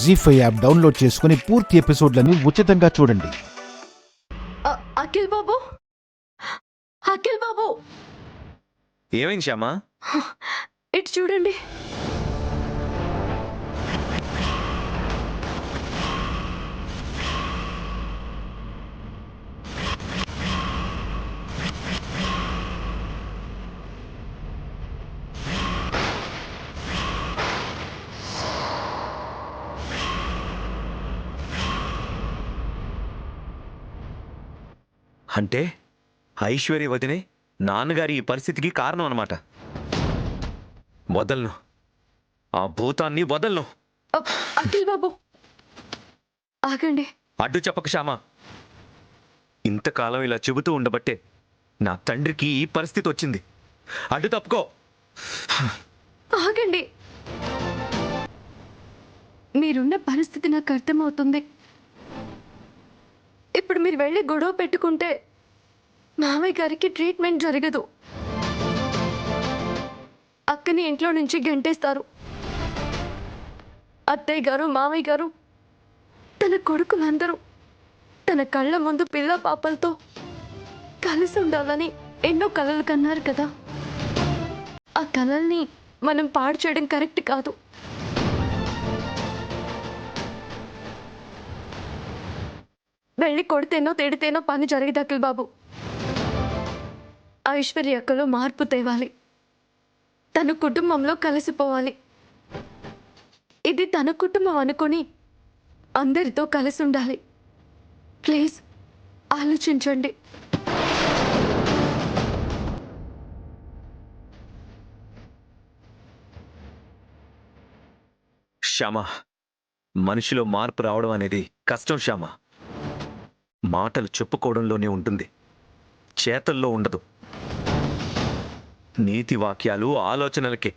జీ5 app download చేసుకుని పూర్తి ఎపిసోడ్లను ఉచితంగా చూడండి. అఖిల్ బాబు, అఖిల్ బాబు, ఏమైంది శ్యామా? ఇటు చూడండి. అంటే ఐశ్వర్య వదినే నాన్నగారి ఈ పరిస్థితికి కారణం అన్నమాట. వదలను, ఆ భూతాన్ని వదలను. అఖిల్ బాబు, ఆగండి. అడ్డు చెప్పక శ్యామా. ఇంతకాలం ఇలా చెబుతూ ఉండబట్టే నా తండ్రికి ఈ పరిస్థితి వచ్చింది. అడ్డు తప్పుకో. ఆగండి. మీరున్న పరిస్థితి నాకు అర్థమవుతుంది. ఇప్పుడు మీరు వెళ్ళి గొడవ పెట్టుకుంటే మామయ్య గారికి ట్రీట్మెంట్ జరగదు. అక్కని ఇంట్లో నుంచి గంటేస్తారు. అత్తయ్య గారు, మామయ్య గారు, తన కొడుకులందరూ తన కళ్ళ ముందు పిల్ల పాపలతో కలిసి ఉండాలని ఎన్నో కలలు కన్నారు కదా. ఆ కలల్ని మనం పాడు చేయడం కరెక్ట్ కాదు. వెళ్ళి కొడితేనో తిడితేనో పని జరిగేది అఖిల్ బాబు. ఐశ్వర్య అక్కలో మార్పు తేవాలి. తన కుటుంబంలో కలిసిపోవాలి. ఇది తన కుటుంబం అనుకొని అందరితో కలిసి ఉండాలి. ప్లీజ్ ఆలోచించండి. శ్యామా, మనిషిలో మార్పు రావడం అనేది కష్టం శ్యామా. మాటలు చెప్పుకోవడంలోనే ఉంటుంది, చేతల్లో ఉండదు. నీతి వాక్యాలు ఆలోచనలకే,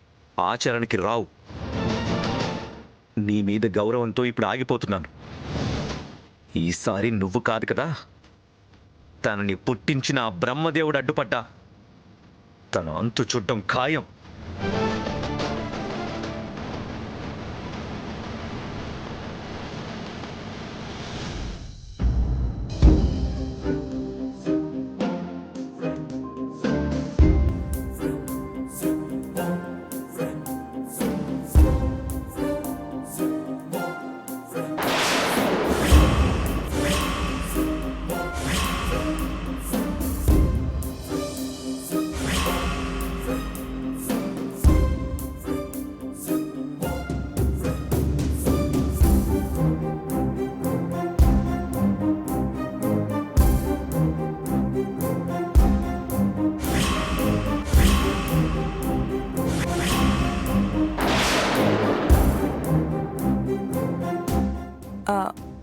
ఆచరణకి రావు. నీ మీద గౌరవంతో ఇప్పుడు ఆగిపోతున్నాను. ఈసారి నువ్వు కాదు కదా, తనని పుట్టించిన ఆ బ్రహ్మదేవుడు అడ్డుపడ్డా తన అంతు చూడడం ఖాయం.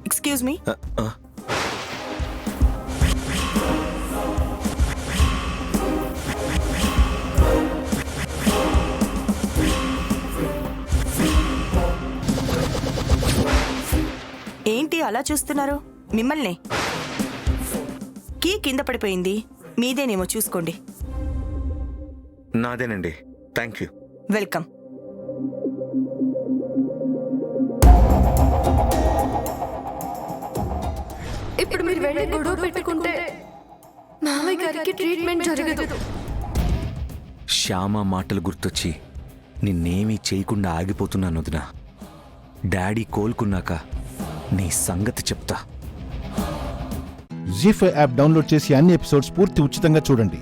Excuse me? ఏంటి అలా చూస్తున్నారు? మిమ్మల్ని. కీ కింద పడిపోయింది, మీదేనేమో చూసుకోండి. నాదేనండి, థ్యాంక్ యూ. వెల్కమ్. ఇప్పుడు మీరు వెళ్ళి గొడవ పెట్టుకుంటే మామయ్య గారికి ట్రీట్మెంట్ జరగదు. శ్యామ మాటలు గుర్తొచ్చి నిన్నేమీ చేయకుండా ఆగిపోతున్నాను వదినా. డాడీ కోలుకున్నాక నీ సంగతి చెప్తా. జీ5 యాప్ డౌన్లోడ్ చేసి అన్ని ఎపిసోడ్స్ పూర్తి ఉచితంగా చూడండి.